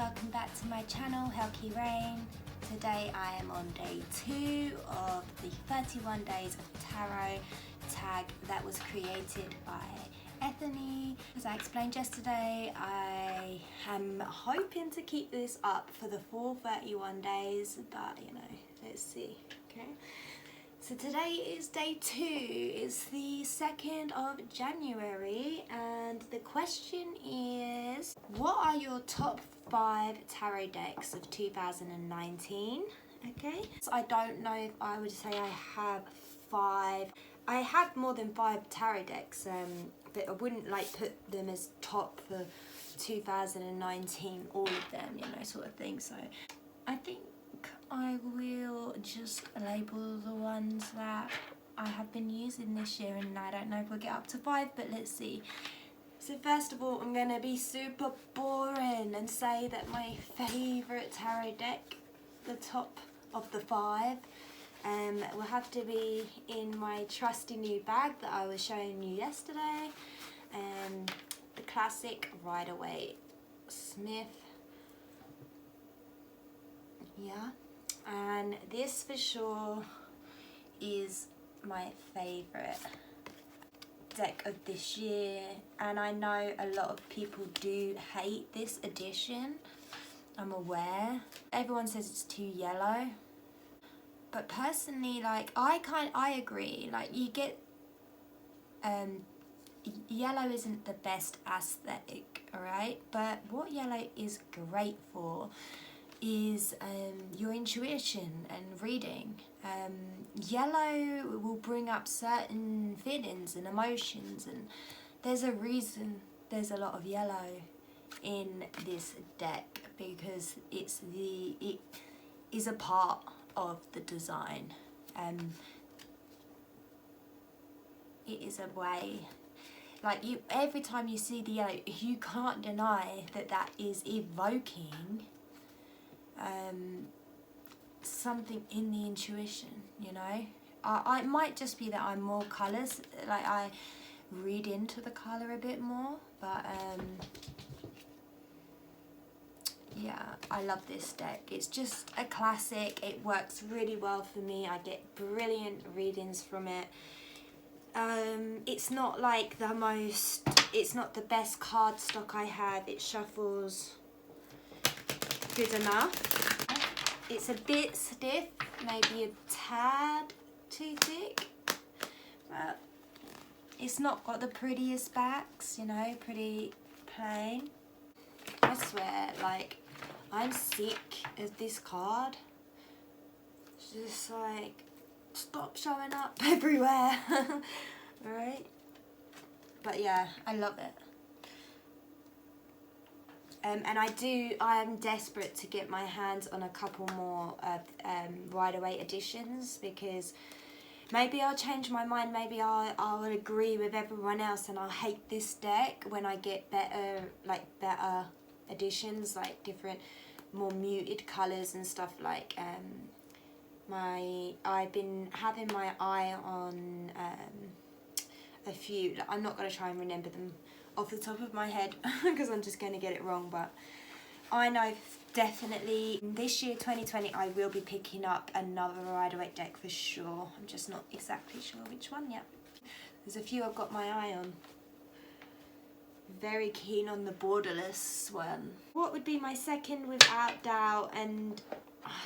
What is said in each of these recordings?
welcome back to my channel, Helky Rain. Today I am on day 2 of the 31 Days of Tarot tag that was created by Ethereal. As I explained yesterday, I am hoping to keep this up for the full 31 days, but you know, let's see, okay? So today is day 2, it's the 2nd of January, and the question is, what are your top 5 tarot decks of 2019? Okay, so I don't know if I would say I have 5. I have more than 5 tarot decks, but I wouldn't like put them as top for 2019, all of them, you know, sort of thing. So I think I will just label the ones that I have been using this year, and I don't know if we'll get up to 5, but let's see. So first of all, I'm going to be super boring and say that my favourite tarot deck, the top of the 5, will have to be in my trusty new bag that I was showing you yesterday. The classic Rider-Waite Smith. Yeah. And this for sure is my favourite deck of this year, and I know a lot of people do hate this edition, I'm aware. Everyone says it's too yellow, but personally, like, I agree. Like, you get yellow isn't the best aesthetic, alright, but what yellow is great for is your intuition and reading. Yellow will bring up certain feelings and emotions, and there's a reason there's a lot of yellow in this deck, because it is a part of the design. It is a way, like, every time you see the yellow, you can't deny that that is evoking something in the intuition, you know. I might just be that I'm more colours, like I read into the colour a bit more, but yeah, I love this deck. It's just a classic, it works really well for me, I get brilliant readings from it. It's not like it's not the best card stock I have, it shuffles good enough. It's a bit stiff, maybe a tad too thick, but it's not got the prettiest backs, you know, pretty plain. I swear, like, I'm sick of this card. It's just like, stop showing up everywhere. Alright? But yeah, I love it. And I am desperate to get my hands on a couple more Rider-Waite editions, because maybe I'll change my mind, maybe I'll agree with everyone else and I'll hate this deck when I get better editions, like different, more muted colours and stuff. Like I've been having my eye on a few, I'm not going to try and remember them off the top of my head because I'm just going to get it wrong, but I know definitely this year, 2020, I will be picking up another Rider-Waite deck for sure. I'm just not exactly sure which one yet. There's a few I've got my eye on. Very keen on the borderless one. What would be my second without doubt, and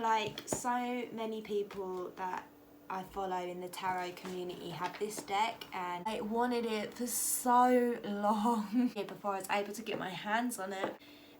like so many people that I follow in the tarot community have this deck, and I wanted it for so long before I was able to get my hands on it.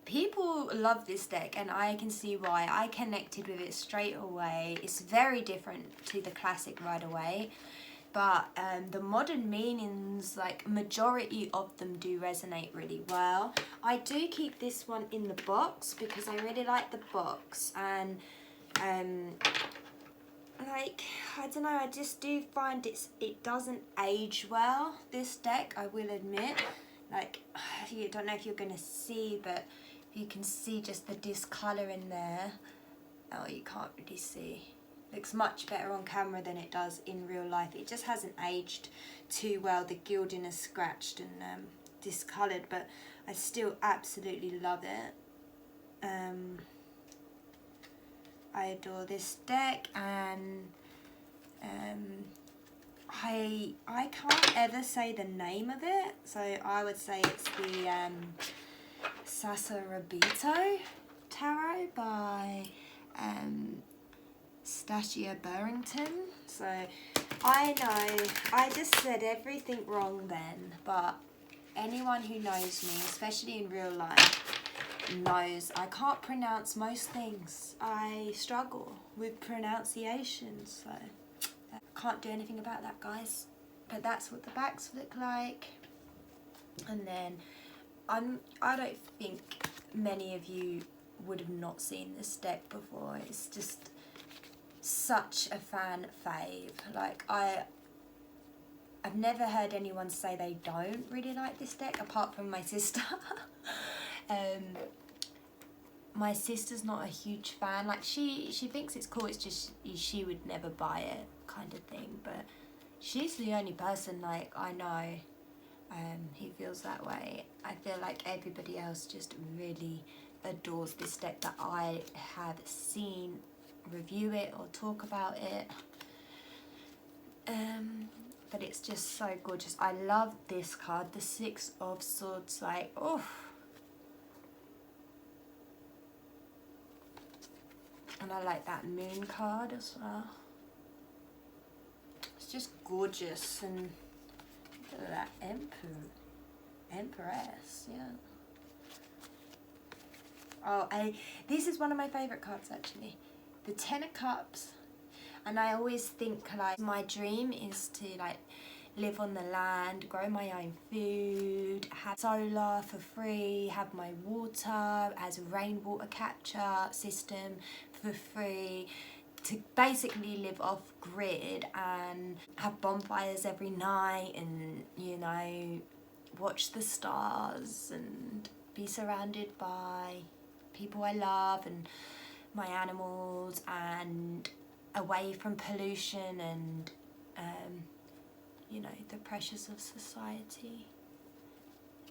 People love this deck, and I can see why. I connected with it straight away. It's very different to the classic Rider-Waite, but the modern meanings, like majority of them, do resonate really well. I do keep this one in the box because I really like the box, and like, I don't know, I just do find it doesn't age well, this deck, I will admit. Like, you don't know if you're going to see, but you can see just the discolour in there. Oh, you can't really see. Looks much better on camera than it does in real life. It just hasn't aged too well. The gilding is scratched and discoloured, but I still absolutely love it. I adore this deck, and I can't ever say the name of it, so I would say it's the Sasarabito Tarot by Stacia Burrington. So I know I just said everything wrong then, but anyone who knows me, especially in real life, knows I can't pronounce most things. I struggle with pronunciation, so I can't do anything about that, guys. But that's what the backs look like. And then I don't think many of you would have not seen this deck before. It's just such a fan fave. Like, I've never heard anyone say they don't really like this deck, apart from my sister. My sister's not a huge fan. Like, she thinks it's cool, it's just she would never buy it kind of thing. But she's the only person, like, I know who feels that way. I feel like everybody else just really adores this deck that I have seen review it or talk about it. But it's just so gorgeous. I love this card, the Six of Swords. Like, oh. And I like that moon card as well. It's just gorgeous. And look at that Empress, yeah. Oh, this is one of my favourite cards, actually. The Ten of Cups. And I always think, like, my dream is to, like, live on the land, grow my own food, have solar for free, have my water as a rainwater capture system for free, to basically live off grid and have bonfires every night and, you know, watch the stars and be surrounded by people I love and my animals, and away from pollution and you know, the pressures of society.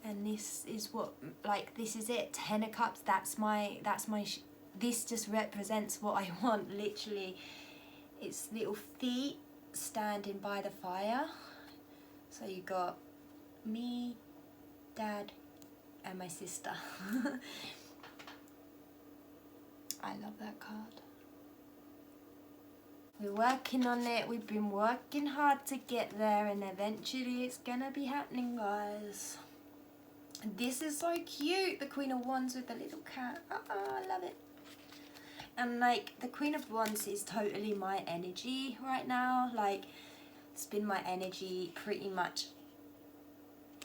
And this is what, like, this is it. Ten of Cups, that's my this just represents what I want, literally. It's little feet standing by the fire. So you got me, Dad, and my sister. I love that card. We're working on it. We've been working hard to get there, and eventually it's gonna be happening, guys. This is so cute. The Queen of Wands with the little cat. I love it. And, like, the Queen of Wands is totally my energy right now. Like, it's been my energy pretty much.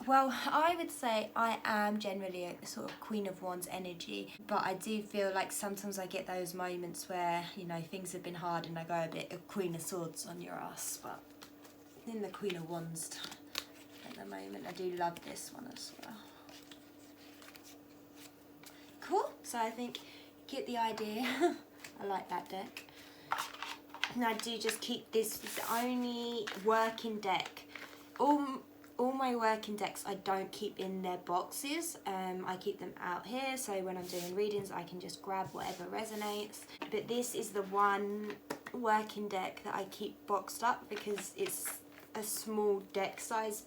Well, I would say I am generally a sort of Queen of Wands energy, but I do feel like sometimes I get those moments where, you know, things have been hard and I go a bit of Queen of Swords on your ass, but in the Queen of Wands at the moment. I do love this one as well. Cool, so I think you get the idea. I like that deck. And I do just keep this as the only working deck. All my working decks I don't keep in their boxes. I keep them out here, so when I'm doing readings I can just grab whatever resonates. But this is the one working deck that I keep boxed up because it's a small deck size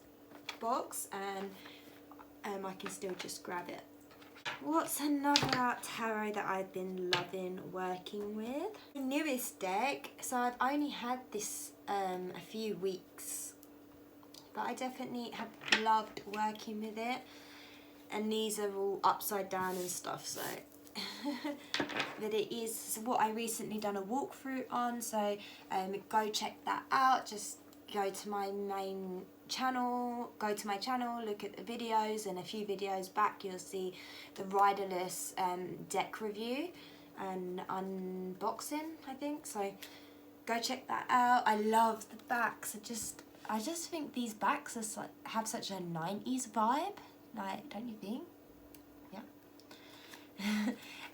box, and I can still just grab it. What's another tarot that I've been loving working with? The newest deck, so I've only had this a few weeks, but I definitely have loved working with it. And these are all upside down and stuff, so that it is what I recently done a walkthrough on, so go check that out. Just go to my main channel, look at the videos, and a few videos back you'll see the riderless deck review and unboxing, I think, so go check that out. I love the backs. I just think these backs are have such a 90s vibe, like, don't you think? Yeah.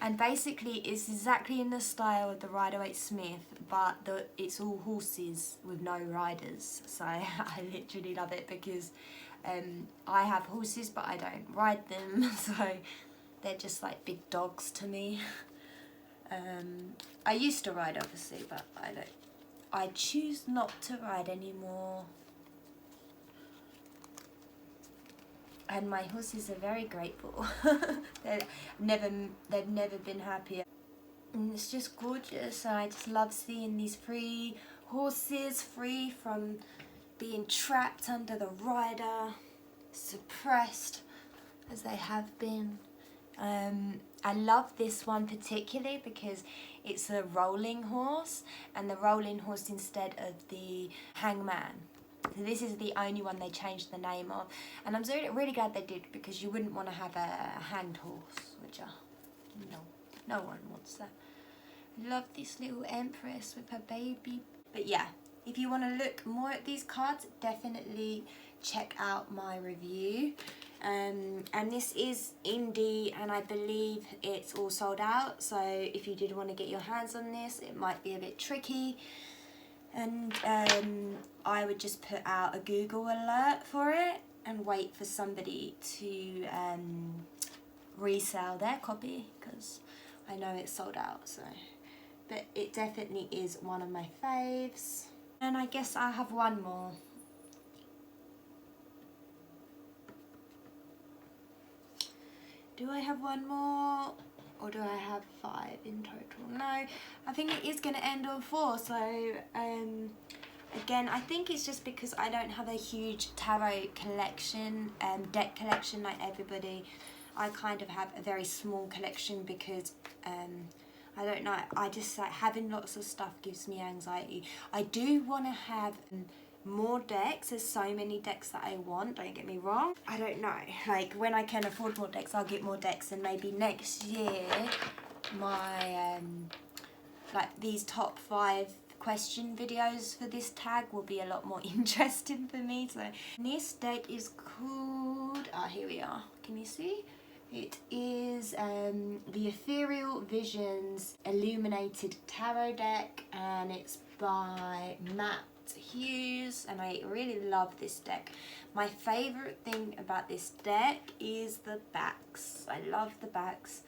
And basically it's exactly in the style of the Rider-Waite Smith, but it's all horses with no riders. So I literally love it because I have horses but I don't ride them, so they're just like big dogs to me. I used to ride obviously, but I choose not to ride anymore. And my horses are very grateful. they've never been happier. And it's just gorgeous. I just love seeing these free horses, free from being trapped under the rider, suppressed as they have been. I love this one particularly because it's a rolling horse, and the rolling horse instead of the hangman. So this is the only one they changed the name of, and I'm really glad they did, because you wouldn't want to have a hanged horse, which no one wants that. I love this little empress with her baby. But yeah, if you want to look more at these cards, definitely check out my review. And this is indie, and I believe it's all sold out, so if you did want to get your hands on this, it might be a bit tricky. And I would just put out a Google alert for it and wait for somebody to resell their copy, because I know it's sold out. So, but it definitely is one of my faves. And I guess I have one more. Do I have one more, or do I have 5 in total? No, I think it is going to end on 4. So again, I think it's just because I don't have a huge tarot collection, deck collection like everybody. I kind of have a very small collection because I don't know, I just like having lots of stuff gives me anxiety. I do want to have more decks. There's so many decks that I want, don't get me wrong. I don't know, like when I can afford more decks, I'll get more decks, and maybe next year my like these top 5 question videos for this tag will be a lot more interesting for me. So this deck is called, here we are, can you see? It is the Ethereal Visions Illuminated Tarot deck, and it's by Matt Hughes, and I really love this deck. My favourite thing about this deck is the backs. I love the backs.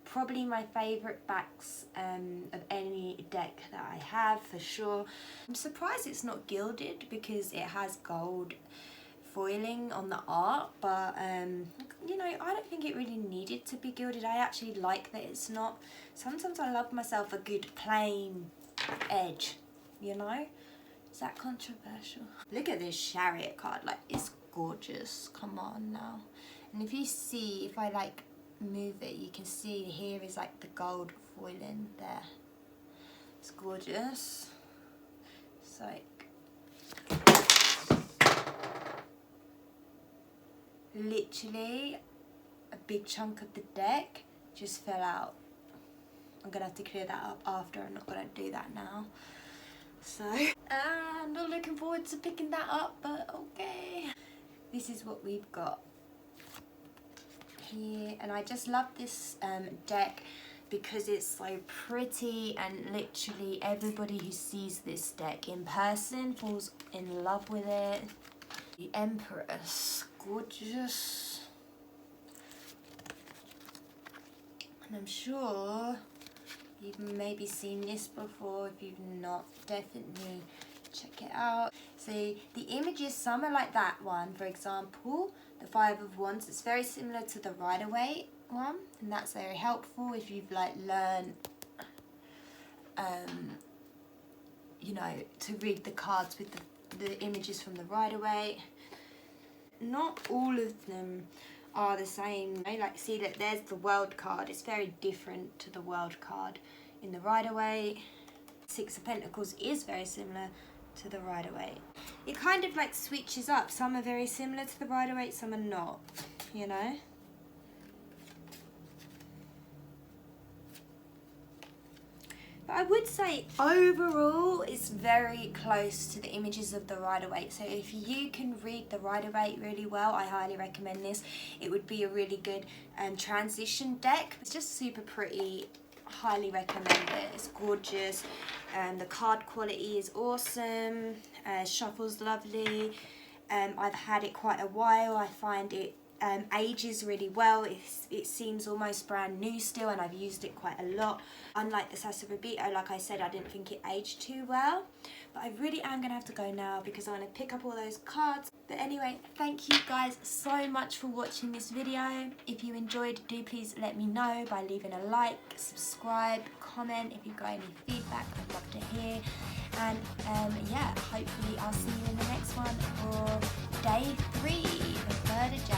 Probably my favourite backs of any deck that I have, for sure. I'm surprised it's not gilded because it has gold foiling on the art, but you know, I don't think it really needed to be gilded. I actually like that it's not. Sometimes I love myself a good plain edge, you know. Is that controversial? Look at this Chariot card, like it's gorgeous. Come on now. And if you see, if I like move it, you can see here is like the gold foiling there. It's gorgeous. It's like literally a big chunk of the deck just fell out. I'm gonna have to clear that up after. I'm not gonna do that now. So, I'm not looking forward to picking that up, but okay. This is what we've got here, and I just love this deck because it's so pretty, and literally everybody who sees this deck in person falls in love with it. The Empress, gorgeous. And I'm sure you've maybe seen this before. If you've not, definitely check it out. So the images, some are like that one, for example, the 5 of Wands. It's very similar to the Rider-Waite one, and that's very helpful if you've like learned, you know, to read the cards with the images from the Rider-Waite. Not all of them are the same. Like, see that there's the World card. It's very different to the World card in the Rider-Waite. 6 of Pentacles is very similar to the Rider-Waite. It kind of like switches up. Some are very similar to the Rider-Waite, some are not, you know. But I would say overall it's very close to the images of the Rider-Waite. So if you can read the Rider-Waite really well, I highly recommend this. It would be a really good transition deck. It's just super pretty. Highly recommend it. It's gorgeous. The card quality is awesome. Shuffle's lovely. I've had it quite a while. I find it ages really well. It seems almost brand new still, and I've used it quite a lot. Unlike the Sacerobito, like I said, I didn't think it aged too well. But I really am going to have to go now because I want to pick up all those cards. But anyway, thank you guys so much for watching this video. If you enjoyed, do please let me know by leaving a like, subscribe, comment. If you've got any feedback, I'd love to hear. And yeah, hopefully I'll see you in the next one for day 3, the 3rd of January.